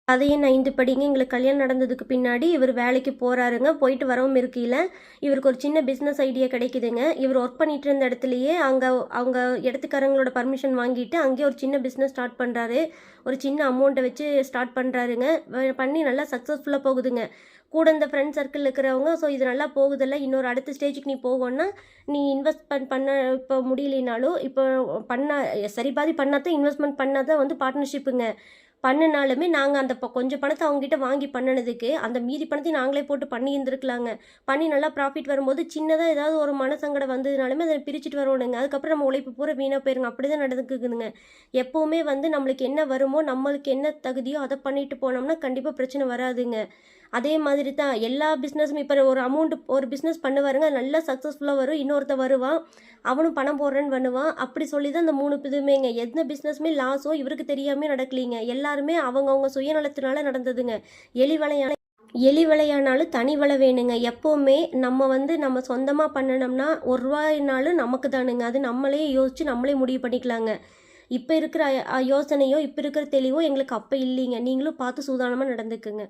கதையின் 5 படிங்க. எங்களுக்கு கல்யாணம் நடந்ததுக்கு பின்னாடி இவர் வேலைக்கு போகிறாருங்க. போயிட்டு வரவும் இருக்கையில் இவருக்கு ஒரு சின்ன பிஸ்னஸ் ஐடியா கிடைக்குதுங்க. இவர் ஒர்க் பண்ணிட்டு இருந்த இடத்துலையே அவங்க இடத்துக்காரங்களோட பர்மிஷன் வாங்கிட்டு அங்கேயே ஒரு சின்ன பிஸ்னஸ் ஸ்டார்ட் பண்ணுறாரு. ஒரு சின்ன அமௌண்ட்டை வச்சு ஸ்டார்ட் பண்ணுறாருங்க. பண்ணி நல்லா சக்ஸஸ்ஃபுல்லாக போகுதுங்க. கூட இந்த ஃப்ரெண்ட் சர்க்கிள் இருக்கிறவங்க, ஸோ இது நல்லா போகுதில்ல, இன்னொரு அடுத்த ஸ்டேஜுக்கு நீ போகணுன்னா நீ இன்வெஸ்ட்மெண்ட் பண்ண இப்போ முடியலைனாலும் இப்போ சரி பாதி பண்ணால் தான் இன்வெஸ்ட்மெண்ட் பண்ணால் தான் பார்ட்னர்ஷிப்புங்க. பண்ணினாலுமே நாங்கள் அந்த கொஞ்சம் பணத்தை அவங்ககிட்ட வாங்கி பண்ணினதுக்கு அந்த மீதி பணத்தையும் நாங்களே போட்டு பண்ணியிருந்துருக்கலாங்க. பண்ணி நல்லா ப்ராஃபிட் வரும்போது சின்னதாக ஏதாவது ஒரு மனசங்கடம் வந்ததுனாலுமே அதை பிரிச்சுட்டு வரணுங்க. அதுக்கப்புறம் நம்ம உழைப்பு பூரா வீணாக போயிருங்க. அப்படி தான் நடந்துக்குதுங்க. எப்போவுமே நம்மளுக்கு என்ன வருமோ, நம்மளுக்கு என்ன தகுதியோ அதை பண்ணிட்டு போனோம்னா கண்டிப்பாக பிரச்சனை வராதுங்க. அதே மாதிரி தான் எல்லா பிஸ்னஸும். இப்போ ஒரு பிஸ்னஸ் பண்ணுவாருங்க, நல்லா சக்ஸஸ்ஃபுல்லாக வரும். இன்னொருத்த வருவான், அவனும் பணம் போடுறேன்னு பண்ணுவான். அப்படி சொல்லி தான் இந்த 3 இதுவுமேங்க. எந்த பிஸ்னஸுமே லாஸோ இவருக்கு தெரியாமல் நடக்கலிங்க. எல்லாருமே அவங்கவுங்க சுயநலத்தினால நடந்ததுங்க. எலி வலையானாலும் தனி வலை வேணுங்க. எப்போவுமே நம்ம சொந்தமாக பண்ணணும்னா ₹1 நமக்கு தானுங்க. அது நம்மளே யோசித்து நம்மளே முடிவு பண்ணிக்கலாங்க. இப்போ இருக்கிற யோசனையோ இப்போ இருக்கிற தெளிவோ எங்களுக்கு அப்போ இல்லைங்க. நீங்களும் பார்த்து சூதானமாக நடந்துக்குங்க.